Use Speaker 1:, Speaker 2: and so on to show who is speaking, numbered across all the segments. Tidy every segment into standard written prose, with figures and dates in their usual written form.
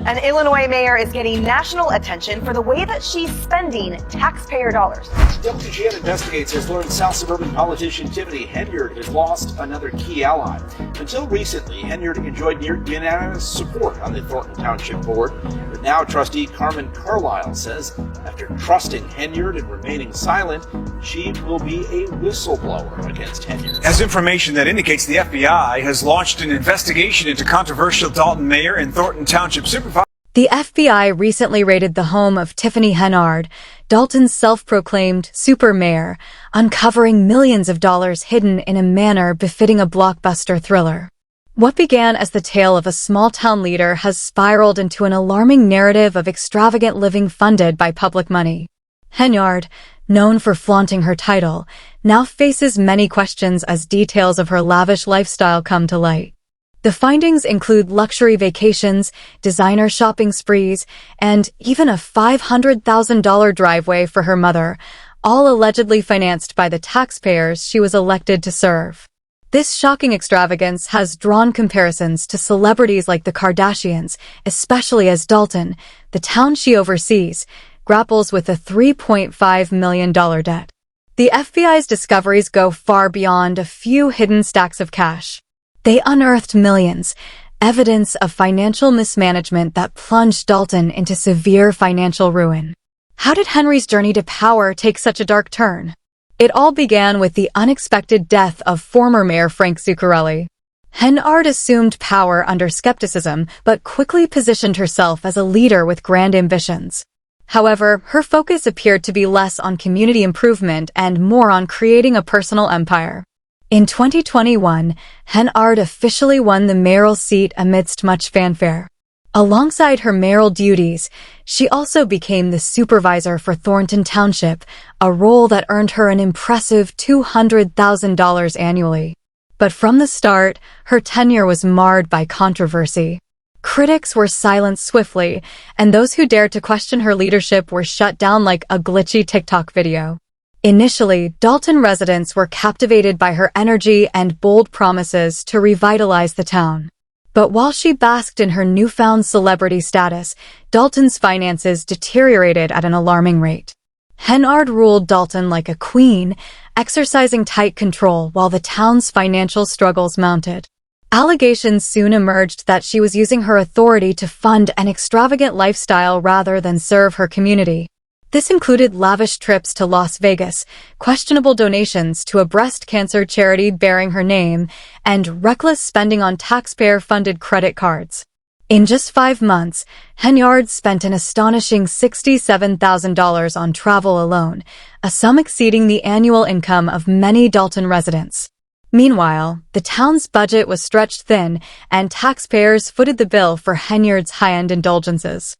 Speaker 1: An Illinois mayor is getting national attention for the way that she's spending taxpayer dollars.
Speaker 2: WGN Investigates has learned South suburban politician Tiffany Henyard has lost another key ally. Until recently, Henyard enjoyed near unanimous support on the Thornton Township Board, but now trustee Carmen Carlisle says after trusting Henyard and remaining silent, she will be a whistleblower against Henyard.
Speaker 3: As information that indicates the FBI has launched an investigation into controversial Dalton mayor and Thornton Township supervisor.
Speaker 4: The FBI recently raided the home of Tiffany Henyard, Dalton's self-proclaimed super mayor, uncovering millions of dollars hidden in a manner befitting a blockbuster thriller. What began as the tale of a small-town leader has spiraled into an alarming narrative of extravagant living funded by public money. Henyard, known for flaunting her title, now faces many questions as details of her lavish lifestyle come to light. The findings include luxury vacations, designer shopping sprees, and even a $500,000 driveway for her mother, all allegedly financed by the taxpayers she was elected to serve. This shocking extravagance has drawn comparisons to celebrities like the Kardashians, especially as Dalton, the town she oversees, grapples with a $3.5 million debt. The FBI's discoveries go far beyond a few hidden stacks of cash. They unearthed millions, evidence of financial mismanagement that plunged Dalton into severe financial ruin. How did Henry's journey to power take such a dark turn? It all began with the unexpected death of former Mayor Frank Zuccarelli. Henyard assumed power under skepticism, but quickly positioned herself as a leader with grand ambitions. However, her focus appeared to be less on community improvement and more on creating a personal empire. In 2021, Henyard officially won the mayoral seat amidst much fanfare. Alongside her mayoral duties, she also became the supervisor for Thornton Township, a role that earned her an impressive $200,000 annually. But from the start, her tenure was marred by controversy. Critics were silenced swiftly, and those who dared to question her leadership were shut down like a glitchy TikTok video. Initially, Dalton residents were captivated by her energy and bold promises to revitalize the town. But while she basked in her newfound celebrity status, Dalton's finances deteriorated at an alarming rate. Henyard ruled Dalton like a queen, exercising tight control while the town's financial struggles mounted. Allegations soon emerged that she was using her authority to fund an extravagant lifestyle rather than serve her community. This included lavish trips to Las Vegas, questionable donations to a breast cancer charity bearing her name, and reckless spending on taxpayer-funded credit cards. In just 5 months, Henyard spent an astonishing $67,000 on travel alone, a sum exceeding the annual income of many Dalton residents. Meanwhile, the town's budget was stretched thin, and taxpayers footed the bill for Henyard's high-end indulgences.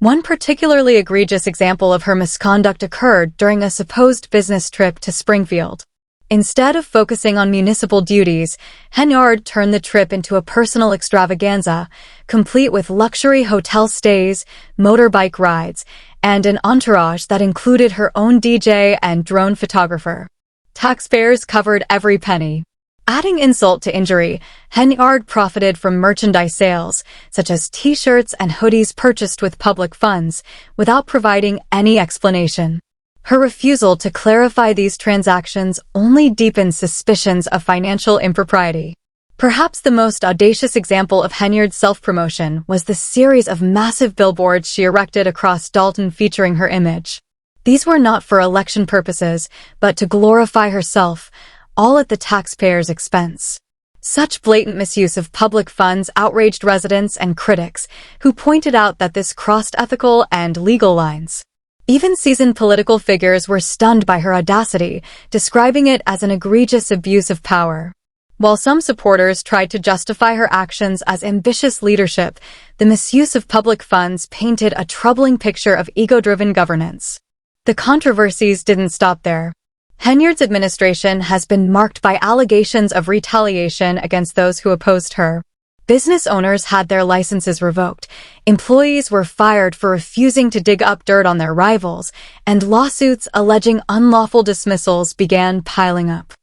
Speaker 4: One particularly egregious example of her misconduct occurred during a supposed business trip to Springfield. Instead of focusing on municipal duties, Henyard turned the trip into a personal extravaganza, complete with luxury hotel stays, motorbike rides, and an entourage that included her own DJ and drone photographer. Taxpayers covered every penny. Adding insult to injury, Henyard profited from merchandise sales, such as t-shirts and hoodies purchased with public funds, without providing any explanation. Her refusal to clarify these transactions only deepened suspicions of financial impropriety. Perhaps the most audacious example of Henyard's self-promotion was the series of massive billboards she erected across Dalton featuring her image. These were not for election purposes, but to glorify herself, all at the taxpayers' expense. Such blatant misuse of public funds outraged residents and critics, who pointed out that this crossed ethical and legal lines. Even seasoned political figures were stunned by her audacity, describing it as an egregious abuse of power. While some supporters tried to justify her actions as ambitious leadership, the misuse of public funds painted a troubling picture of ego-driven governance. The controversies didn't stop there. Henyard's administration has been marked by allegations of retaliation against those who opposed her. Business owners had their licenses revoked, employees were fired for refusing to dig up dirt on their rivals, and lawsuits alleging unlawful dismissals began piling up.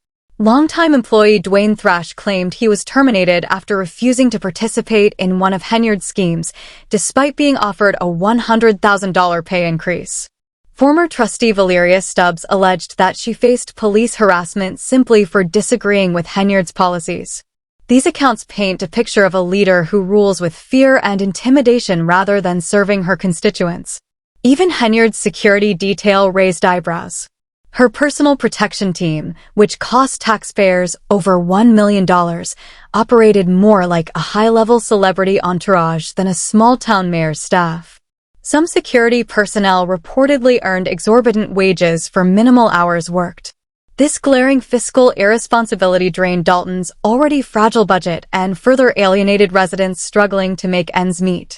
Speaker 4: Longtime employee Dwayne Thrash claimed he was terminated after refusing to participate in one of Henyard's schemes, despite being offered a $100,000 pay increase. Former trustee Valeria Stubbs alleged that she faced police harassment simply for disagreeing with Henyard's policies. These accounts paint a picture of a leader who rules with fear and intimidation rather than serving her constituents. Even Henyard's security detail raised eyebrows. Her personal protection team, which cost taxpayers over $1 million, operated more like a high-level celebrity entourage than a small-town mayor's staff. Some security personnel reportedly earned exorbitant wages for minimal hours worked. This glaring fiscal irresponsibility drained Dalton's already fragile budget and further alienated residents struggling to make ends meet.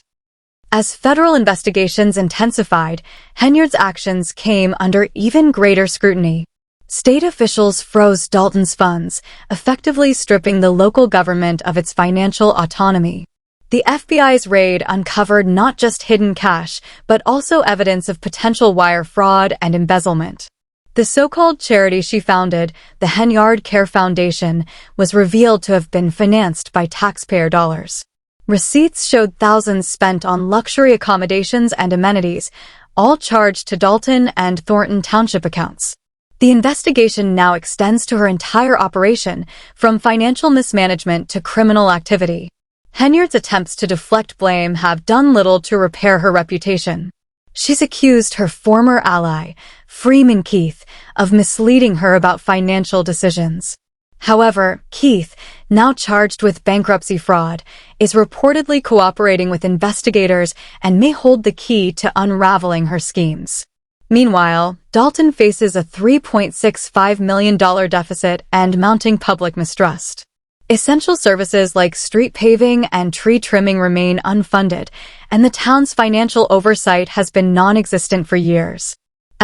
Speaker 4: As federal investigations intensified, Henyard's actions came under even greater scrutiny. State officials froze Dalton's funds, effectively stripping the local government of its financial autonomy. The FBI's raid uncovered not just hidden cash, but also evidence of potential wire fraud and embezzlement. The so-called charity she founded, the Henyard Care Foundation, was revealed to have been financed by taxpayer dollars. Receipts showed thousands spent on luxury accommodations and amenities, all charged to Dalton and Thornton Township accounts. The investigation now extends to her entire operation, from financial mismanagement to criminal activity. Henyard's attempts to deflect blame have done little to repair her reputation. She's accused her former ally, Freeman Keith, of misleading her about financial decisions. However, Keith, now charged with bankruptcy fraud, is reportedly cooperating with investigators and may hold the key to unraveling her schemes. Meanwhile, Dalton faces a $3.65 million deficit and mounting public mistrust. Essential services like street paving and tree trimming remain unfunded, and the town's financial oversight has been non-existent for years.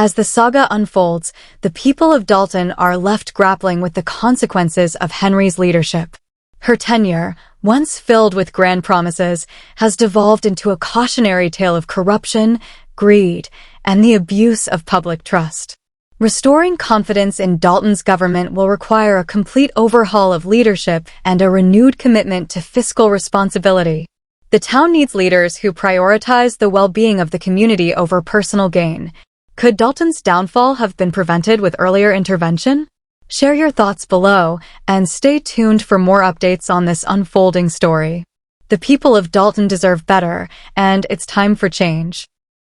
Speaker 4: As the saga unfolds, the people of Dalton are left grappling with the consequences of Henry's leadership. Her tenure, once filled with grand promises, has devolved into a cautionary tale of corruption, greed, and the abuse of public trust. Restoring confidence in Dalton's government will require a complete overhaul of leadership and a renewed commitment to fiscal responsibility. The town needs leaders who prioritize the well-being of the community over personal gain. Could Dalton's downfall have been prevented with earlier intervention? Share your thoughts below, and stay tuned for more updates on this unfolding story. The people of Dalton deserve better, and it's time for change.